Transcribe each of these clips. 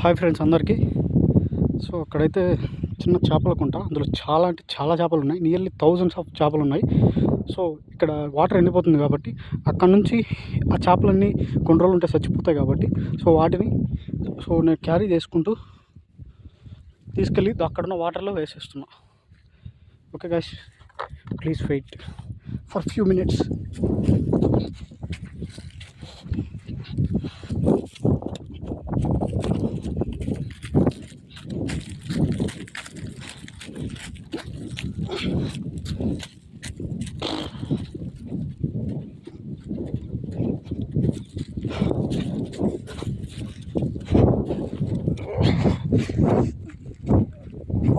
Hi friends అందరికీ. So అక్కడైతే చిన్న చేపల కుంట, అందులో చాలా అంటే చాలా చేపలు ఉన్నాయి. నియర్లీ థౌజండ్స్ ఆఫ్ చేపలు ఉన్నాయి. సో ఇక్కడ వాటర్ ఎండిపోతుంది కాబట్టి అక్కడ నుంచి ఆ చేపలన్నీ కొన్ని రోజులు ఉంటే చచ్చిపోతాయి కాబట్టి వాటిని నేను క్యారీ చేసుకుంటూ తీసుకెళ్ళి అక్కడున్న వాటర్లో వేసేస్తున్నా. Okay guys, please wait for few minutes.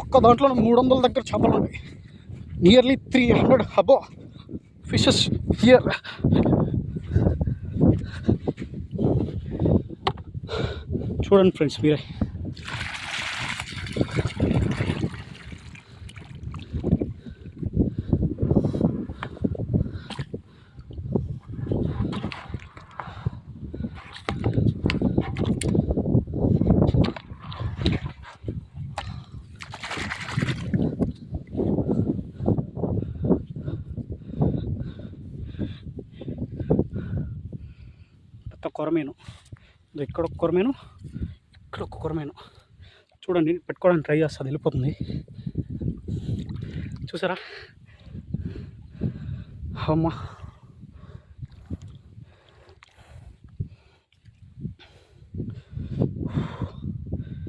ఒక్క దాంట్లో 300 దగ్గర చేపలు ఉన్నాయి. Nearly 300 above fishes here. చూడండి ఫ్రెండ్స్ మీరే. కొరమేను, ఇక్కడ ఒక కొరమేను, ఇక్కడ ఒక కొరమేను. చూడండి, పెట్టుకోవడానికి ట్రై చేస్తుంది, వెళ్ళిపోతుంది. చూసారా అమ్మా.